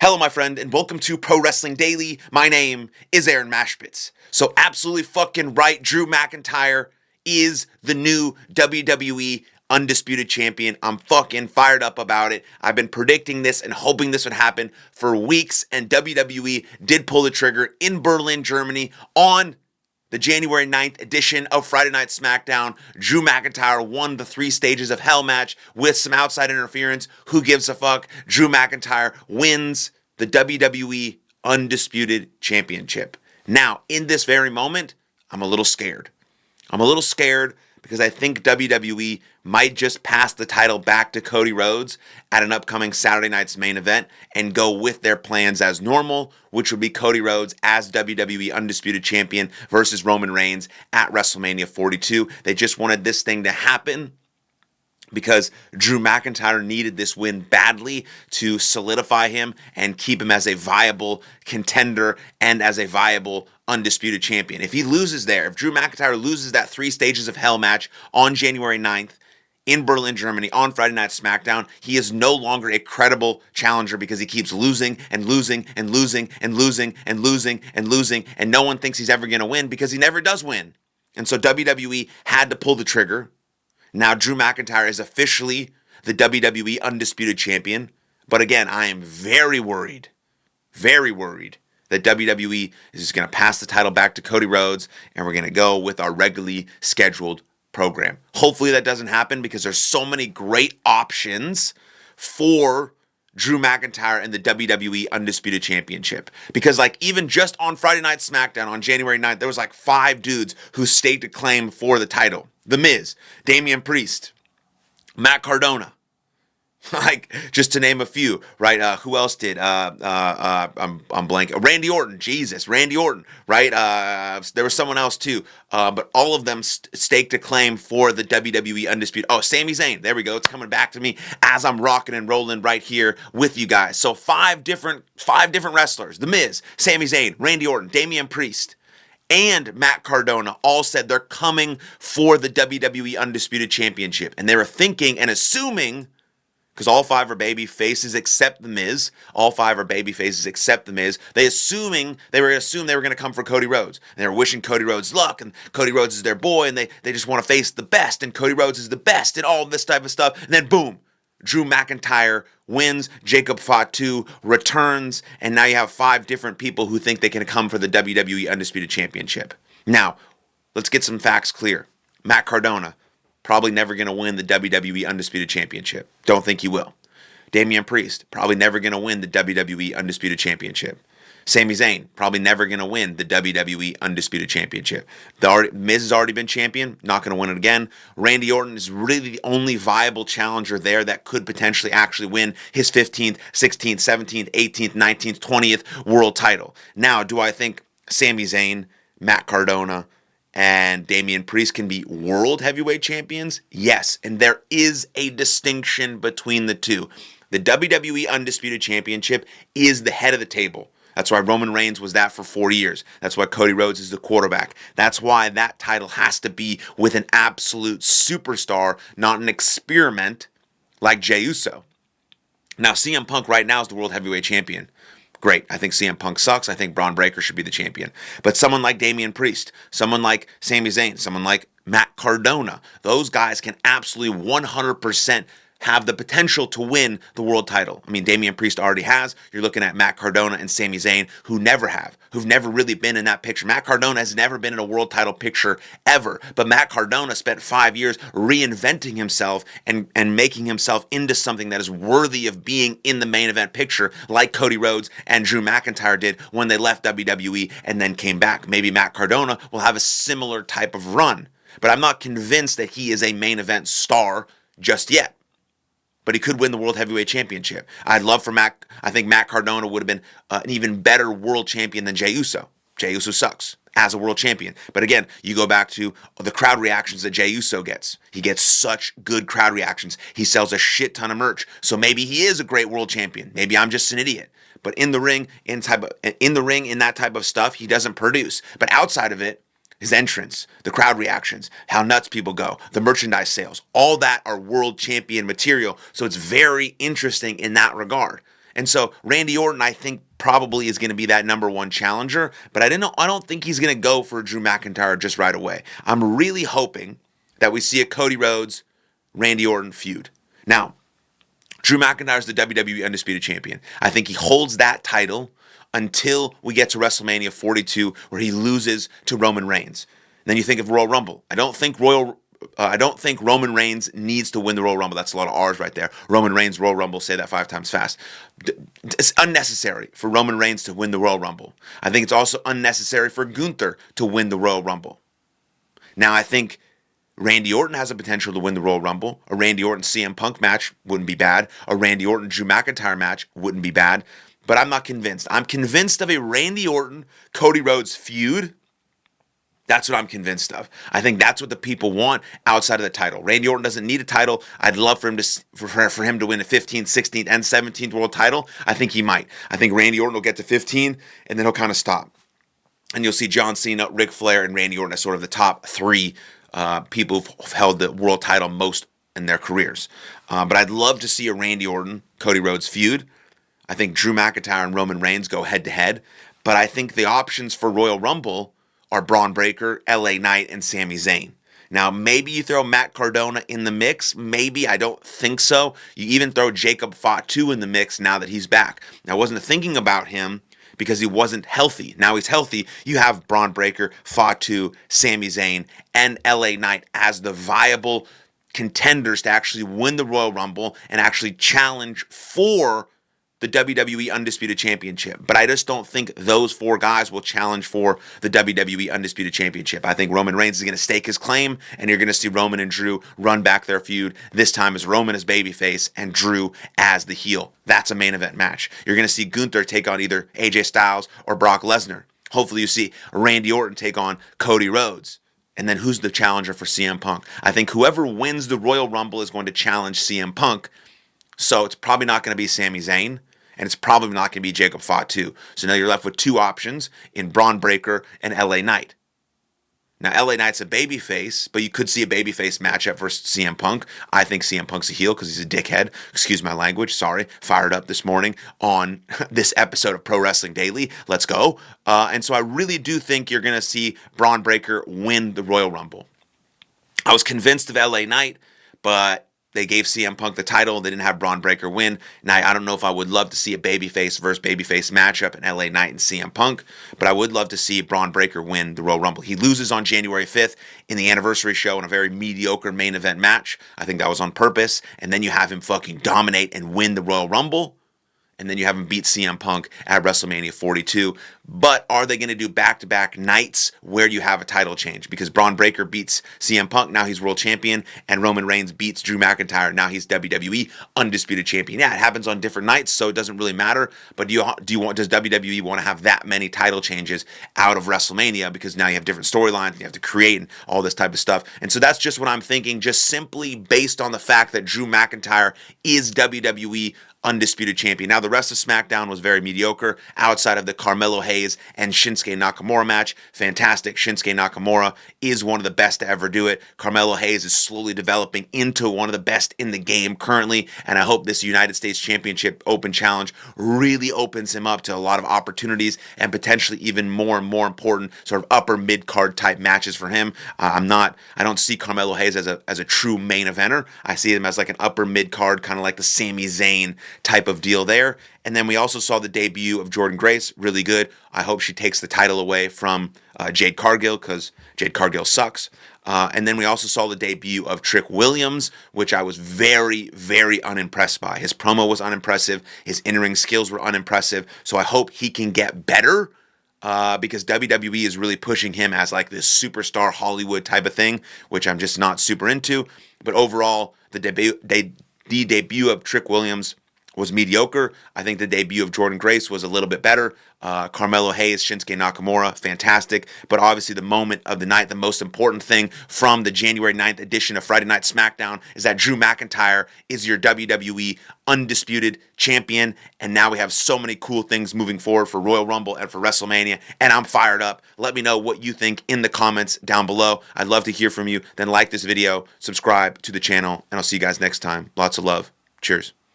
Hello, my friend, and welcome to Pro Wrestling Daily. My name is Aaron Machbitz. So absolutely fucking right, Drew McIntyre is the new WWE Undisputed Champion. I'm fucking fired up about it. I've been predicting this and hoping this would happen for weeks, and WWE did pull the trigger in Berlin, Germany on the January 9th edition of Friday Night SmackDown. Drew McIntyre won the 3 stages of hell match with some outside interference. Who gives a fuck? Drew McIntyre wins the WWE Undisputed Championship. Now, in this very moment, I'm a little scared. I'm a little scared because I think WWE might just pass the title back to Cody Rhodes at an upcoming Saturday night's main event and go with their plans as normal, which would be Cody Rhodes as WWE Undisputed Champion versus Roman Reigns at WrestleMania 42. They just wanted this thing to happen because Drew McIntyre needed this win badly to solidify him and keep him as a viable contender and as a viable undisputed champion. If he loses there, if Drew McIntyre loses that 3 stages of hell match on January 9th in Berlin, Germany, on Friday Night SmackDown, he is no longer a credible challenger because he keeps losing and losing and losing and losing and losing and losing, and no one thinks he's ever going to win because he never does win. And so WWE had to pull the trigger. Now Drew McIntyre is officially the WWE Undisputed Champion. But again, I am very worried that WWE is just going to pass the title back to Cody Rhodes and we're going to go with our regularly scheduled program. Hopefully that doesn't happen because there's so many great options for Drew McIntyre and the WWE Undisputed Championship. Because even just on Friday Night SmackDown on January 9th, there was 5 dudes who staked a claim for the title. The Miz, Damian Priest, Matt Cardona, just to name a few, right? Who else did? I'm blanking. Randy Orton, right? There was someone else too, but all of them staked a claim for the WWE Undisputed. Oh, Sami Zayn. There we go. It's coming back to me as I'm rocking and rolling right here with you guys. So 5 different wrestlers: The Miz, Sami Zayn, Randy Orton, Damian Priest, and Matt Cardona all said they're coming for the WWE Undisputed Championship. And they were thinking and assuming, because all 5 are baby faces except The Miz. All 5 are baby faces except The Miz. They were going to come for Cody Rhodes. And they were wishing Cody Rhodes luck, and Cody Rhodes is their boy, and they just want to face the best, and Cody Rhodes is the best, and all this type of stuff. And then boom, Drew McIntyre wins, Jacob Fatu returns, and now you have 5 different people who think they can come for the WWE Undisputed Championship. Now, let's get some facts clear. Matt Cardona, probably never going to win the WWE Undisputed Championship. Don't think he will. Damian Priest, probably never going to win the WWE Undisputed Championship. Sami Zayn, probably never going to win the WWE Undisputed Championship. Miz has already been champion, not going to win it again. Randy Orton is really the only viable challenger there that could potentially actually win his 15th, 16th, 17th, 18th, 19th, 20th world title. Now, do I think Sami Zayn, Matt Cardona, and Damian Priest can be world heavyweight champions? Yes, and there is a distinction between the two. The WWE Undisputed Championship is the head of the table. That's why Roman Reigns was that for 4 years. That's why Cody Rhodes is the quarterback. That's why that title has to be with an absolute superstar, not an experiment like Jey Uso. Now, CM Punk right now is the World Heavyweight Champion. Great. I think CM Punk sucks. I think Braun Breaker should be the champion. But someone like Damian Priest, someone like Sami Zayn, someone like Matt Cardona, those guys can absolutely 100% have the potential to win the world title. I mean, Damian Priest already has. You're looking at Matt Cardona and Sami Zayn, who've never really been in that picture. Matt Cardona has never been in a world title picture ever, but Matt Cardona spent 5 years reinventing himself and making himself into something that is worthy of being in the main event picture, like Cody Rhodes and Drew McIntyre did when they left WWE and then came back. Maybe Matt Cardona will have a similar type of run, but I'm not convinced that he is a main event star just yet. But he could win the World Heavyweight Championship. I think Matt Cardona would have been an even better world champion than Jey Uso. Jey Uso sucks as a world champion. But again, you go back to the crowd reactions that Jey Uso gets. He gets such good crowd reactions. He sells a shit ton of merch. So maybe he is a great world champion. Maybe I'm just an idiot. But in the ring, in that type of stuff, he doesn't produce. But outside of it, his entrance, the crowd reactions, how nuts people go, the merchandise sales, all that are world champion material. So it's very interesting in that regard. And so Randy Orton, I think, probably is going to be that number one challenger, but I don't think he's going to go for Drew McIntyre just right away. I'm really hoping that we see a Cody Rhodes, Randy Orton feud. Now, Drew McIntyre is the WWE Undisputed Champion. I think he holds that title until we get to WrestleMania 42, where he loses to Roman Reigns. And then you think of Royal Rumble. I don't think Roman Reigns needs to win the Royal Rumble. That's a lot of R's right there. Roman Reigns, Royal Rumble, say that 5 times fast. It's unnecessary for Roman Reigns to win the Royal Rumble. I think it's also unnecessary for Gunther to win the Royal Rumble. Now, I think Randy Orton has a potential to win the Royal Rumble. A Randy Orton CM Punk match wouldn't be bad. A Randy Orton Drew McIntyre match wouldn't be bad. But I'm not convinced. I'm convinced of a Randy Orton Cody Rhodes feud. That's what I'm convinced of. I think that's what the people want outside of the title. Randy Orton doesn't need a title. I'd love for him to win a 15th, 16th, and 17th world title. I think he might. I think Randy Orton will get to 15, and then he'll kind of stop. And you'll see John Cena, Ric Flair, and Randy Orton as sort of the top three people who've held the world title most in their careers. But I'd love to see a Randy Orton, Cody Rhodes feud. I think Drew McIntyre and Roman Reigns go head-to-head. But I think the options for Royal Rumble are Braun Breaker, LA Knight, and Sami Zayn. Now, maybe you throw Matt Cardona in the mix. Maybe. I don't think so. You even throw Jacob Fatu in the mix now that he's back. Now, I wasn't thinking about him because he wasn't healthy. Now he's healthy. You have Braun Breaker, Fatu, Sami Zayn, and LA Knight as the viable contenders to actually win the Royal Rumble and actually challenge for the WWE Undisputed Championship. But I just don't think those four guys will challenge for the WWE Undisputed Championship. I think Roman Reigns is going to stake his claim, and you're going to see Roman and Drew run back their feud. This time as Roman as babyface and Drew as the heel. That's a main event match. You're going to see Gunther take on either AJ Styles or Brock Lesnar. Hopefully you see Randy Orton take on Cody Rhodes. And then who's the challenger for CM Punk? I think whoever wins the Royal Rumble is going to challenge CM Punk. So it's probably not going to be Sami Zayn. And it's probably not going to be Jacob Fatu. So now you're left with two options in Braun Breaker and LA Knight. Now, LA Knight's a babyface, but you could see a babyface matchup versus CM Punk. I think CM Punk's a heel because he's a dickhead. Excuse my language. Sorry. Fired up this morning on this episode of Pro Wrestling Daily. Let's go. And so I really do think you're going to see Braun Breaker win the Royal Rumble. I was convinced of LA Knight, but they gave CM Punk the title. They didn't have Braun Breaker win. Now, I don't know if I would love to see a babyface versus babyface matchup in LA Knight and CM Punk, but I would love to see Braun Breaker win the Royal Rumble. He loses on January 5th in the anniversary show in a very mediocre main event match. I think that was on purpose. And then you have him fucking dominate and win the Royal Rumble. And then you have him beat CM Punk at WrestleMania 42. But are they going to do back-to-back nights where you have a title change? Because Braun Breaker beats CM Punk, now he's world champion, and Roman Reigns beats Drew McIntyre, now he's WWE Undisputed Champion. Yeah, it happens on different nights, so it doesn't really matter. But does WWE want to have that many title changes out of WrestleMania? Because now you have different storylines, you have to create and all this type of stuff. And so that's just what I'm thinking, just simply based on the fact that Drew McIntyre is WWE Undisputed Champion. Now, the rest of SmackDown was very mediocre outside of the Carmelo Hayes and Shinsuke Nakamura match. Fantastic. Shinsuke Nakamura is one of the best to ever do it. Carmelo Hayes is slowly developing into one of the best in the game currently, and I hope this United States Championship Open Challenge really opens him up to a lot of opportunities and potentially even more and more important sort of upper mid-card type matches for him. I don't see Carmelo Hayes as a true main eventer. I see him as like an upper mid-card, kind of like the Sami Zayn type of deal there. And then we also saw the debut of Jordynne Grace, really good. I hope she takes the title away from Jade Cargill, because Jade Cargill sucks. And then we also saw the debut of Trick Williams, which I was very, very unimpressed by. His promo was unimpressive. His in-ring skills were unimpressive. So I hope he can get better, because WWE is really pushing him as like this superstar Hollywood type of thing, which I'm just not super into. But overall, the debut of Trick Williams was mediocre. I think the debut of Jordynne Grace was a little bit better. Carmelo Hayes, Shinsuke Nakamura, fantastic. But obviously the moment of the night, the most important thing from the January 9th edition of Friday Night SmackDown is that Drew McIntyre is your WWE Undisputed Champion. And now we have so many cool things moving forward for Royal Rumble and for WrestleMania. And I'm fired up. Let me know what you think in the comments down below. I'd love to hear from you. Then like this video, subscribe to the channel, and I'll see you guys next time. Lots of love. Cheers.